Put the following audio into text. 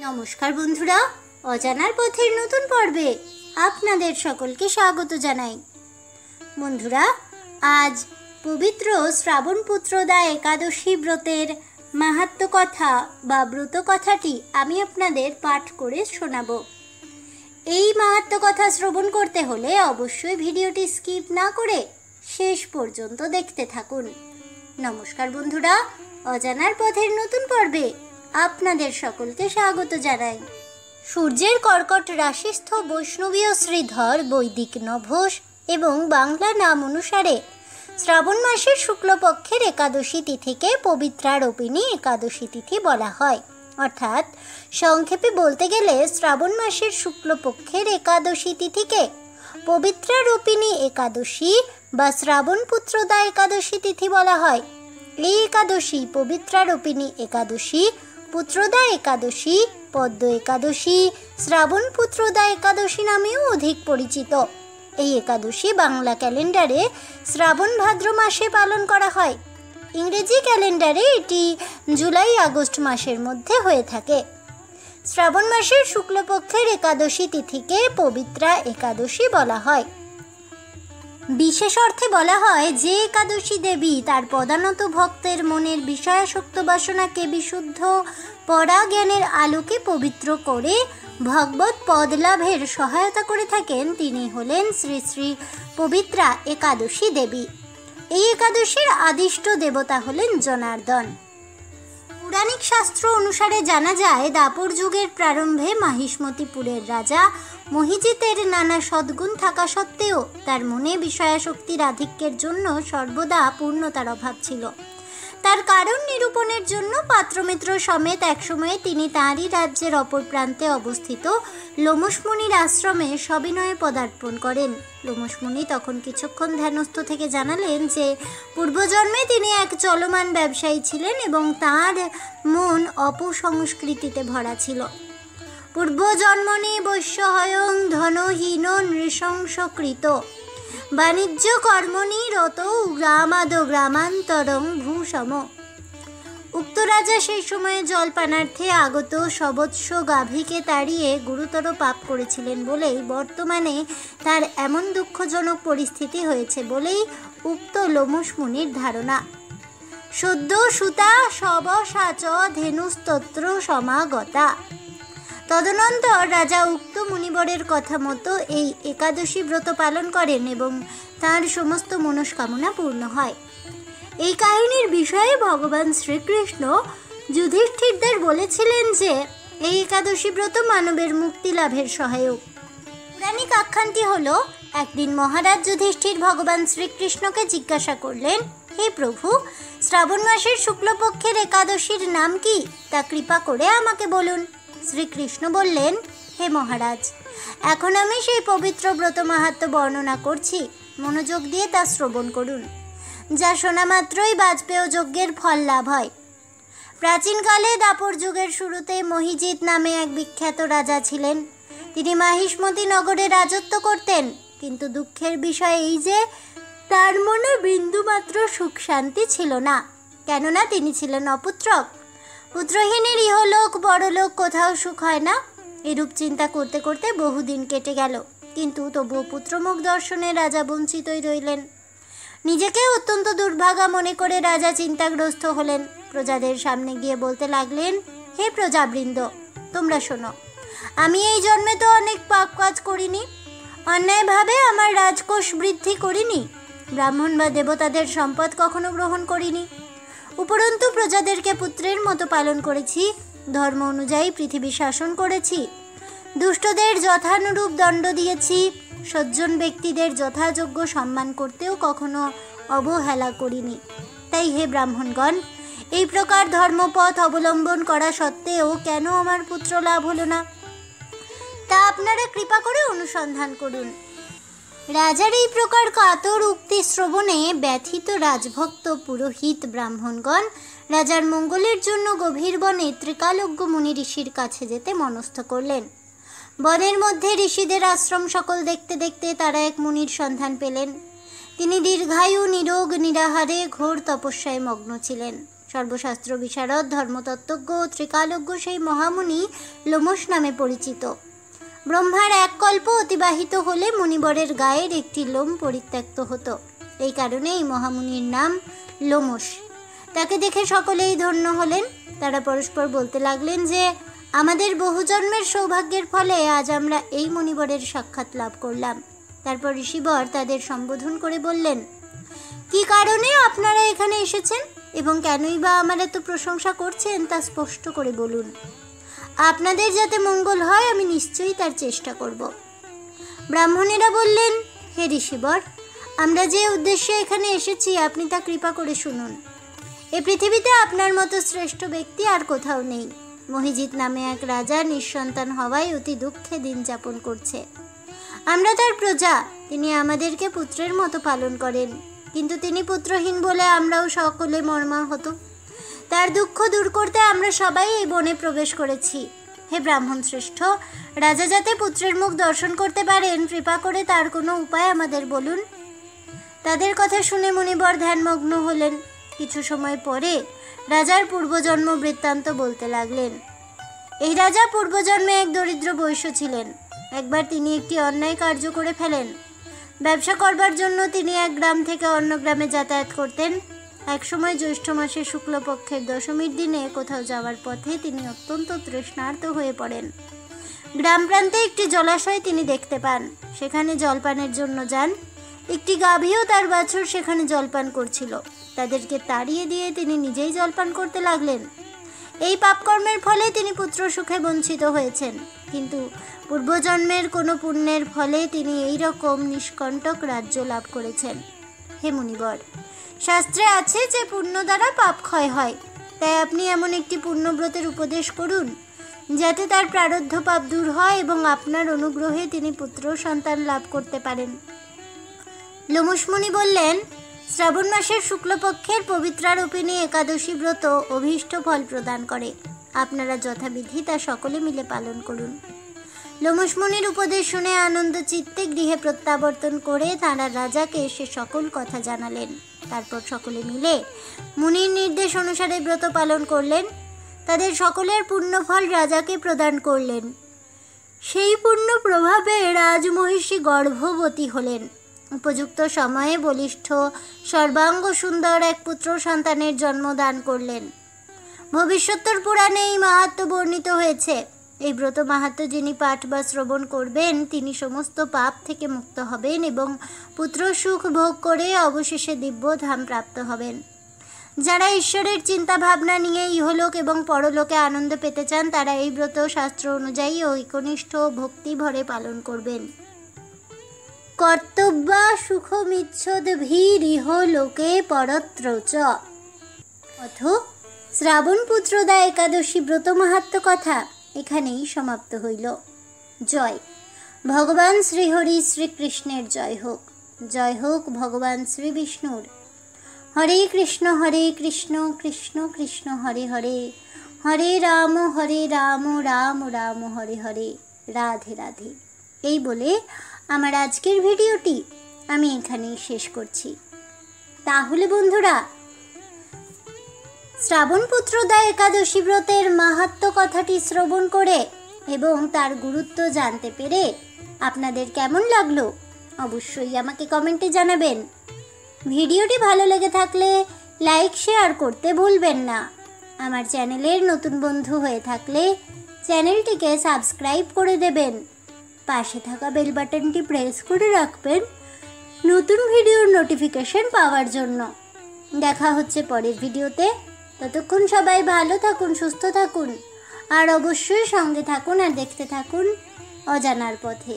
নমস্কার বন্ধুরা, অজানার পথের নতুন পর্বে আপনাদের সকলকে স্বাগত জানাই। বন্ধুরা, আজ পবিত্র শ্রাবণ পুত্রদা একাদশী ব্রতের মাহাত্ম্য কথা বা ব্রত কথাটি আমি আপনাদের পাঠ করে শোনাব। এই মাহাত্ম্য কথা শ্রবণ করতে হলে অবশ্যই ভিডিওটি স্কিপ না করে শেষ পর্যন্ত দেখতে থাকুন। নমস্কার বন্ধুরা, অজানার পথের নতুন পর্বে আপনাদের সকলকে স্বাগত জানাই। সূর্যের কর্কট রাশিস্থ বৈষ্ণবীয় শ্রীধর বৈদিক নভস এবং বাংলা নাম অনুসারে শ্রাবণ মাসের শুক্লপক্ষের একাদশী তিথিকে পবিত্রারোপিণী একাদশী তিথি বলা হয়। অর্থাৎ সংক্ষেপে বলতে গেলে শ্রাবণ মাসের শুক্লপক্ষের একাদশী তিথিকে পবিত্রারোপিণী একাদশী বা শ্রাবণ পুত্রদা একাদশী তিথি বলা হয়। এই একাদশী পবিত্রারোপিণী একাদশী, পুত্রদা একাদশী, পদ্ম একাদশী, শ্রাবণ পুত্রদা একাদশী নামেও অধিক পরিচিত। এই একাদশী বাংলা ক্যালেন্ডারে শ্রাবণ ভাদ্র মাসে পালন করা হয়। ইংরেজি ক্যালেন্ডারে এটি জুলাই আগস্ট মাসের মধ্যে হয়ে থাকে। শ্রাবণ মাসের শুক্লপক্ষের একাদশী তিথিকে পবিত্রা একাদশী বলা হয়। বিশেষ অর্থে বলা হয় যে একাদশী দেবী তার পদানত ভক্তের মনের বিষয়াসক্ত বাসনাকে বিশুদ্ধ পরাজ্ঞানের আলোকে পবিত্র করে ভগবত পদ লাভের সহায়তা করে থাকেন, তিনি হলেন শ্রী শ্রী পবিত্রা একাদশী দেবী। এই একাদশীর আদিষ্ট দেবতা হলেন জনার্দন। পৌরাণিক শাস্ত্র অনুসারে জানা যায়, দাপর যুগের প্রারম্ভে মাহিষ্মতিপুরের রাজা মহিজিতের নানা সদ্গুণ থাকা সত্ত্বেও তার মনে বিষয়াসক্তির আধিক্যের জন্য সর্বদা পূর্ণতার অভাব ছিল। তার কারণ নিরূপণের জন্য পাত্রমিত্র সমেত একসময়ে তিনি তাঁরই রাজ্যের অপর প্রান্তে অবস্থিত লোমশমুনির আশ্রমে সবিনয়ে পদার্পণ করেন। লোমশমুনি তখন কিছুক্ষণ ধ্যানস্থ থেকে জানালেন যে পূর্বজন্মে তিনি এক চলমান ব্যবসায়ী ছিলেন এবং তাঁর মন অপসংস্কৃতিতে ভরা ছিল। পূর্বজন্মনি বৈশ্যহয়ং ধনহীন নৃশংসকৃত বাণিজ্য কর্মণি রত গ্রামাদ গ্রামান্তরং ভূষম। উক্ত রাজা সেই সময়ে জলপানার্থে আগত সবৎস গাভীকে তাড়িয়ে গুরুতর পাপ করেছিলেন বলেই বর্তমানে তার এমন দুঃখজনক পরিস্থিতি হয়েছে বলেই উক্ত লোমশমুনির ধারণা। সদ্য সুতা সবসাচ ধেনুস্তত্র সমাগতা। তদনন্তর রাজা উক্ত মুনিবরের কথা মতো এই একাদশী ব্রত পালন করেন এবং তার সমস্ত মনস্কামনা পূর্ণ হয়। এই কাহিনীর বিষয়ে ভগবান শ্রীকৃষ্ণ যুধিষ্ঠিরদের বলেছিলেন যে এই একাদশী ব্রত মানবের মুক্তি লাভের সহায়ক। পৌরাণিক আখ্যানটি হলো, একদিন মহারাজ যুধিষ্ঠির ভগবান শ্রীকৃষ্ণকে জিজ্ঞাসা করলেন, হে প্রভু, শ্রাবণ মাসের শুক্লপক্ষের একাদশীর নাম কি, তা কৃপা করে আমাকে বলুন। শ্রীকৃষ্ণ বললেন, হে মহারাজ, এখন আমি সেই পবিত্র ব্রত মাহাত্ম্য বর্ণনা করছি, মনোযোগ দিয়ে তা শ্রবণ করুন। যা শোনা মাত্রই বাজপেয় যজ্ঞের ফল লাভ হয়। প্রাচীনকালে দাপর যুগের শুরুতে মহিজিৎ নামে এক বিখ্যাত রাজা ছিলেন। তিনি মাহিষ্মতি নগরে রাজত্ব করতেন, কিন্তু দুঃখের বিষয় এই যে তার মনে বিন্দুমাত্র সুখ শান্তি ছিল না, কেননা তিনি ছিলেন অপুত্রক। পুত্রহীনের ইহলোক বড়লোক কোথাও সুখ হয় না। এরূপ চিন্তা করতে করতে বহুদিন কেটে গেল, কিন্তু তবুও পুত্রমুখ দর্শনে রাজা বঞ্চিতই রইলেন। নিজেকে অত্যন্ত দুর্ভাগা মনে করে রাজা চিন্তাগ্রস্ত হলেন। প্রজাদের সামনে গিয়ে বলতে লাগলেন, হে প্রজাবৃন্দ, তোমরা শোনো, আমি এই জন্মে তো অনেক পাপ কাজ করিনি, অন্যায়ভাবে আমার রাজকোষ বৃদ্ধি করিনি, ব্রাহ্মণ বা দেবতাদের সম্পদ কখনো গ্রহণ করিনি, উপরন্তু প্রজাদেরকে পুত্রের মতো পালন করেছি, ধর্ম অনুযায়ী পৃথিবী শাসন করেছি, দুষ্টদের যথানুরূপ দণ্ড দিয়েছি, সজ্জন ব্যক্তিদের যথাযোগ্য সম্মান করতেও কখনো অবহেলা করিনি। তাই হে ব্রাহ্মণগণ, এই প্রকার ধর্মপথ অবলম্বন করা সত্ত্বেও কেন আমার পুত্র লাভ হলো না, তা আপনারা কৃপা করে অনুসন্ধান করুন। রাজার এই প্রকার কাতর উক্তি শ্রবণে ব্যথিত রাজভক্ত পুরোহিত ব্রাহ্মণগণ রাজার মঙ্গলের জন্য গভীর বনে ত্রিকালজ্ঞ মুনি ঋষির কাছে যেতে মনস্থ করলেন। বনের মধ্যে ঋষিদের আশ্রম সকল দেখতে দেখতে তারা এক মুনির সন্ধান পেলেন। তিনি দীর্ঘায়ু, নিরোগ, নিরাহারে ঘোর তপস্যায় মগ্ন ছিলেন। সর্বশাস্ত্র বিশারদ, ধর্মতত্ত্বজ্ঞ ও ত্রিকালজ্ঞ সেই মহামুনি লোমশ নামে পরিচিত। ব্রহ্মার এক কল্প অতিবাহিত হলে মুনিবরের গায়ের একটি লোম পরিত্যক্ত হতো। এই কারণে এই মহামুনির নাম লোমশ। তাকে দেখে সকলেই ধন্য হলেন। তারা পরস্পর বলতে লাগলেন যে আমাদের বহুজন্মের সৌভাগ্যের ফলে আজ আমরা এই মুনিবরের সাক্ষাৎ লাভ করলাম। তারপর ঋষিবর তাদের সম্বোধন করে বললেন, কি কারণে আপনারা এখানে এসেছেন এবং কেনই বা আমার এত প্রশংসা করছেন তা স্পষ্ট করে বলুন। আপনাদের যাতে মঙ্গল হয় আমি নিশ্চয়ই তার চেষ্টা করব। ব্রাহ্মণেরা বললেন, হে ঋষিবর, আমরা যে উদ্দেশ্যে এখানে এসেছি আপনি তা কৃপা করে শুনুন। এ পৃথিবীতে আপনার মতো শ্রেষ্ঠ ব্যক্তি আর কোথাও নেই। মহিজিৎ নামে এক রাজা নিঃসন্তান হওয়ায় অতি দুঃখে দিন যাপন করছে। আমরা তার প্রজা। তিনি আমাদেরকে পুত্রের মতো পালন করেন, কিন্তু তিনি পুত্রহীন বলে আমরাও সকলে মর্মাহত। তার দুঃখ দূর করতে আমরা সবাই এই বনে প্রবেশ করেছি। হে ব্রাহ্মণ শ্রেষ্ঠ, রাজা যাতে পুত্রের মুখ দর্শন করতে পারেন, কৃপা করে তার কোনো উপায় আমাদের বলুন। তাদের কথা শুনে মুনিবর ধ্যানমগ্ন হলেন। কিছু সময় পরে রাজার পূর্বজন্ম বৃত্তান্ত বলতে লাগলেন। এই রাজা পূর্বজন্মে এক দরিদ্র বৈশ্য ছিলেন। একবার তিনি একটি অন্যায় কার্য করে ফেলেন। ব্যবসা করবার জন্য তিনি এক গ্রাম থেকে অন্য গ্রামে যাতায়াত করতেন। একসময় জ্যৈষ্ঠ মাসের শুক্লপক্ষের দশমীর দিনে কোথাও যাওয়ার পথে তিনি অত্যন্ত তৃষ্ণার্ত হয়ে পড়েন। গ্রাম প্রান্তে একটি জলাশয় তিনি দেখতে পান। সেখানে জলপানের জন্য যান। একটি গাভীও তার বাছুর সেখানে জলপান করছিল। তাদেরকে তাড়িয়ে দিয়ে তিনি নিজেই জলপান করতে লাগলেন। এই পাপকর্মের ফলে তিনি পুত্র সুখে বঞ্চিত হয়েছেন, কিন্তু পূর্বজন্মের কোনো পুণ্যের ফলে তিনি এই রকম নিষ্কণ্টক রাজ্য লাভ করেছেন। হে মুনিবর, শাস্ত্রে আছে যে পুণ্য দ্বারা পাপ ক্ষয় হয়। তাই আপনি এমন একটি পুণ্যব্রতের উপদেশ করুন যাতে তার প্রারব্ধ পাপ দূর হয় এবং আপনার অনুগ্রহে তিনি পুত্র সন্তান লাভ করতে পারেন। লোমশ মুনি বললেন, শ্রাবণ মাসের শুক্লপক্ষের পবিত্রারূপিণী একাদশী ব্রত অভীষ্ট ফল প্রদান করে। আপনারা যথাবিধি তা সকলে মিলে পালন করুন। লোমশ মুনির উপদেশ শুনে আনন্দ চিত্তে গৃহে প্রত্যাবর্তন করে তাঁরা রাজাকে সে সকল কথা জানালেন। তারপর সকলে মিলে মুনির নির্দেশ অনুসারে ব্রত পালন করলেন। তাদের সকলের পুণ্যফল রাজাকে প্রদান করলেন। সেই পুণ্য প্রভাবে রাজমহিষী গর্ভবতী হলেন। উপযুক্ত সময়ে বলিষ্ঠ সর্বাঙ্গ সুন্দর এক পুত্র সন্তানের জন্ম দান করলেন। ভবিষ্যত্তর পুরাণে এই মাহাত্ম্য বর্ণিত হয়েছে। এই ব্রত মাহাত্ম্য যিনি পাঠ বা শ্রবণ করবেন তিনি সমস্ত পাপ থেকে মুক্ত হবেন এবং পুত্র সুখ ভোগ করে অবশেষে দিব্য ধাম প্রাপ্ত হবেন। যারা ঈশ্বরের চিন্তা ভাবনা নিয়ে ইহলোক এবং পরলোকে আনন্দ পেতে চান তারা এই ব্রত শাস্ত্র অনুযায়ী ঐকনিষ্ঠ ভক্তি ভরে পালন করবেন। কর্তব্যা সুখমিচ্ছদ ভীরিহ লোকে পরত্র চ। অথ শ্রাবণ পুত্রদা একাদশী ব্রত মাহাত্ম্য কথা এখানেই সমাপ্ত হইল। জয় ভগবান শ্রীহরি শ্রীকৃষ্ণের জয় হোক। জয় হোক ভগবান শ্রী বিষ্ণুর। হরে কৃষ্ণ কৃষ্ণ কৃষ্ণ হরে হরে, হরে রাম রাম রাম হরে হরে, রাধে রাধে। এই বলে আমার আজকের ভিডিওটি আমি এখানেই শেষ করছি। তাহলে বন্ধুরা, শ্রাবণ পুত্রদা একাদশী ব্রতের মাহাত্ম্য কথাটি শ্রবণ করে এবং তার গুরুত্ব জানতে পেরে আপনাদের কেমন লাগলো অবশ্যই আমাকে কমেন্টে জানাবেন। ভিডিওটি ভালো লেগে থাকলে লাইক শেয়ার করতে ভুলবেন না। আমার চ্যানেলের নতুন বন্ধু হয়ে থাকলে চ্যানেলটিকে সাবস্ক্রাইব করে দেবেন। পাশে থাকা বেল বাটনটি প্রেস করে রাখবেন নতুন ভিডিওর নোটিফিকেশন পাওয়ার জন্য। দেখা হচ্ছে পরের ভিডিওতে। ততক্ষণ সবাই ভালো থাকুন, সুস্থ থাকুন আর অবশ্যই সঙ্গে থাকুন আর দেখতে থাকুন অজানার পথে।